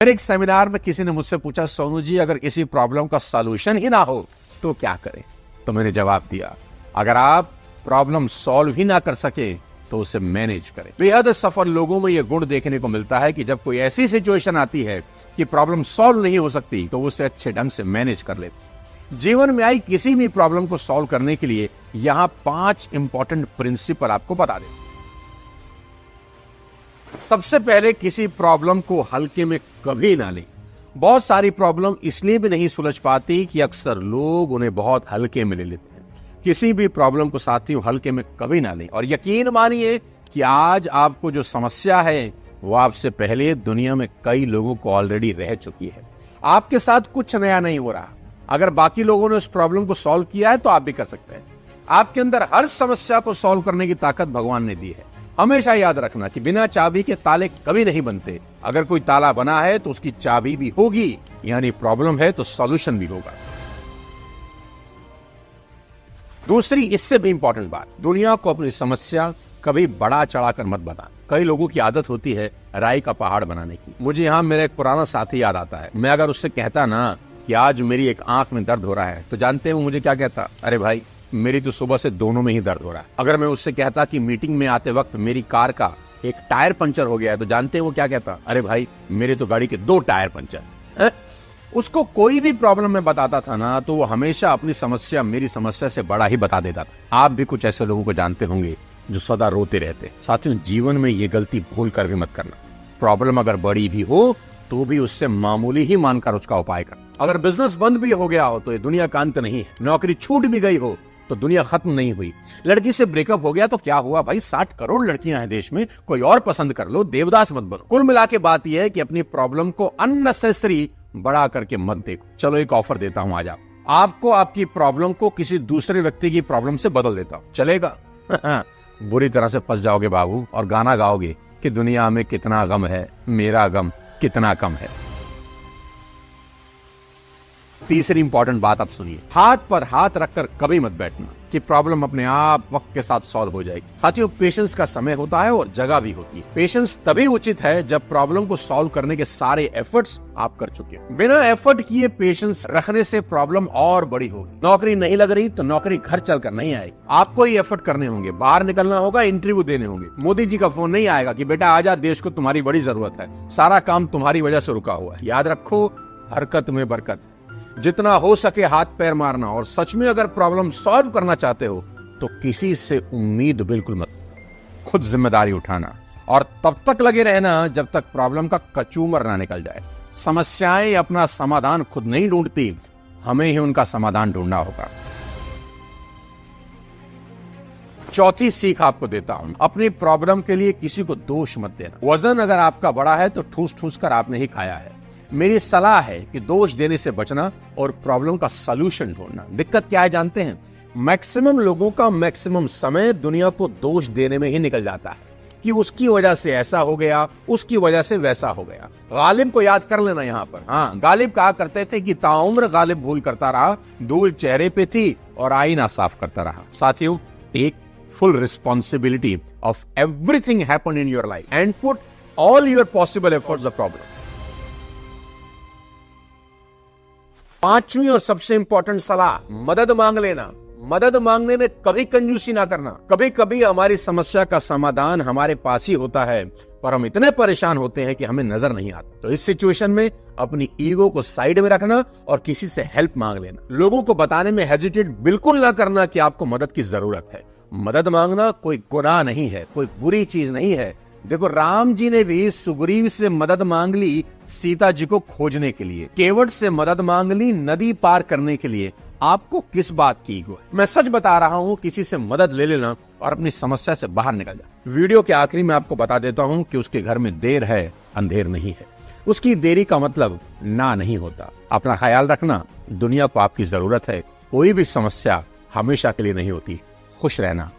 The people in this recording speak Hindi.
फिर एक सेमिनार में किसी ने मुझसे पूछा, सोनू जी अगर किसी प्रॉब्लम का सॉल्यूशन ही ना हो तो क्या करें? तो मैंने जवाब दिया, अगर आप प्रॉब्लम सॉल्व ही ना कर सके तो उसे मैनेज करें। बेहद सफल लोगों में यह गुण देखने को मिलता है कि जब कोई ऐसी सिचुएशन आती है कि प्रॉब्लम सॉल्व नहीं हो सकती तो उसे अच्छे ढंग से मैनेज कर लेते। जीवन में आई किसी भी प्रॉब्लम को सॉल्व करने के लिए यहां 5 इंपॉर्टेंट प्रिंसिपल आपको बता दें। सबसे पहले, किसी प्रॉब्लम को हल्के में कभी ना लें। बहुत सारी प्रॉब्लम इसलिए भी नहीं सुलझ पाती कि अक्सर लोग उन्हें बहुत हल्के में ले लेते हैं। किसी भी प्रॉब्लम को साथियों हल्के में कभी ना लें, और यकीन मानिए कि आज आपको जो समस्या है वो आपसे पहले दुनिया में कई लोगों को ऑलरेडी रह चुकी है। आपके साथ कुछ नया नहीं हो रहा। अगर बाकी लोगों ने उस प्रॉब्लम को सॉल्व किया है तो आप भी कर सकते हैं। आपके अंदर हर समस्या को सॉल्व करने की ताकत भगवान ने दी है। हमेशा याद रखना कि बिना चाबी के ताले कभी नहीं बनते। अगर कोई ताला बना है तो उसकी चाबी भी होगी, यानी प्रॉब्लम है तो सॉल्यूशन भी होगा। दूसरी, इससे भी इंपॉर्टेंट बात, दुनिया को अपनी समस्या कभी बड़ा चढ़ाकर मत बताना। कई लोगों की आदत होती है राई का पहाड़ बनाने की। मुझे यहाँ मेरा एक पुराना साथी याद आता है। मैं अगर उससे कहता ना कि आज मेरी एक आंख में दर्द हो रहा है, तो जानते हैं वो मुझे क्या कहता? अरे भाई, मेरी तो सुबह से दोनों में ही दर्द हो रहा है। अगर मैं उससे कहता कि मीटिंग में आते वक्त मेरी कार का एक टायर पंचर हो गया है, तो जानते हैं वो क्या कहता? अरे भाई, मेरे तो गाड़ी के 2 टायर पंचर। उसको कोई भी प्रॉब्लम में बताता था ना, तो वो हमेशा अपनी समस्या मेरी समस्या से बड़ा ही बता देता था। आप भी कुछ ऐसे लोगों को जानते होंगे जो सदा रोते रहते। साथियों, जीवन में ये गलती भूल कर भी मत करना। प्रॉब्लम अगर बड़ी भी हो तो भी उससे मामूली ही मानकर उसका उपाय कर। अगर बिजनेस बंद भी हो गया हो तो ये दुनिया का अंत नहीं है। नौकरी छूट भी गई हो तो दुनिया खत्म नहीं हुई। लड़की से ब्रेकअप हो गया तो क्या हुआ भाई, 60 करोड़ लड़कियां हैं देश में, कोई और पसंद कर लो, देवदास मत बनो। कुल मिला के बात यह है कि अपनी प्रॉब्लम को अननेसेसरी बड़ा करके मत देखो। चलो एक ऑफर देता हूं, आज आपको आपकी प्रॉब्लम को किसी दूसरे व्यक्ति की प्रॉब्लम से बदल देता हूं, चलेगा? बुरी तरह से फंस जाओगे बाबू, और गाना गाओगे कि दुनिया में कितना गम है, मेरा गम कितना कम है। तीसरी इंपॉर्टेंट बात आप सुनिए, हाथ पर हाथ रखकर कभी मत बैठना कि प्रॉब्लम अपने आप वक्त के साथ सॉल्व हो जाएगी। साथियों, पेशेंस का समय होता है और जगह भी होती है। पेशेंस तभी उचित है जब प्रॉब्लम को सॉल्व करने के सारे एफर्ट्स आप कर चुके हो। बिना एफर्ट किए पेशेंस रखने से प्रॉब्लम और बड़ी होगी। नौकरी नहीं लग रही तो नौकरी घर चलकर नहीं आएगी, आपको ही एफर्ट करने होंगे, बाहर निकलना होगा, इंटरव्यू देने होंगे। मोदी जी का फोन नहीं आएगा कि बेटा आजा, देश को तुम्हारी बड़ी जरूरत है, सारा काम तुम्हारी वजह से रुका हुआ है। याद रखो, हरकत में बरकत। जितना हो सके हाथ पैर मारना, और सच में अगर प्रॉब्लम सॉल्व करना चाहते हो तो किसी से उम्मीद बिल्कुल मत, खुद जिम्मेदारी उठाना, और तब तक लगे रहना जब तक प्रॉब्लम का कचूमर ना निकल जाए। समस्याएं अपना समाधान खुद नहीं ढूंढती, हमें ही उनका समाधान ढूंढना होगा। चौथी सीख आपको देता हूं, अपनी प्रॉब्लम के लिए किसी को दोष मत देना। वजन अगर आपका बड़ा है तो ठूस ठूस कर आपने ही खाया है। मेरी सलाह है कि दोष देने से बचना और प्रॉब्लम का सलूशन ढूंढना। दिक्कत क्या है जानते हैं? मैक्सिमम लोगों का मैक्सिमम समय दुनिया को दोष देने में ही निकल जाता है कि उसकी वजह से ऐसा हो गया, उसकी वजह से वैसा हो गया। गालिब को याद कर लेना यहाँ पर। हाँ, गालिब कहा करते थे कि ताउम्र गालिब भूल करता रहा, धूल चेहरे पे थी और आईना साफ करता रहा। साथियों, take full responsibility of everything happened in your life and put all your possible efforts the problem. पांचवी और सबसे इंपॉर्टेंट सलाह, मदद मांग लेना। मदद मांगने में कभी कंजूसी ना करना। कभी कभी हमारी समस्या का समाधान हमारे पास ही होता है, पर हम इतने परेशान होते हैं कि हमें नजर नहीं आता। तो इस सिचुएशन में अपनी ईगो को साइड में रखना और किसी से हेल्प मांग लेना। लोगों को बताने में हेजिटेट बिल्कुल ना करना कि आपको मदद की जरूरत है। मदद मांगना कोई गुनाह नहीं है, कोई बुरी चीज नहीं है। देखो, राम जी ने भी सुग्रीव से मदद मांग ली सीता जी को खोजने के लिए, केवट से मदद मांग ली नदी पार करने के लिए। आपको किस बात की ईगो है? मैं सच बता रहा हूं, किसी से मदद ले लेना और अपनी समस्या से बाहर निकल जा। वीडियो के आखिरी में आपको बता देता हूं कि उसके घर में देर है, अंधेर नहीं है। उसकी देरी का मतलब ना नहीं होता। अपना ख्याल रखना, दुनिया को आपकी जरूरत है। कोई भी समस्या हमेशा के लिए नहीं होती। खुश रहना।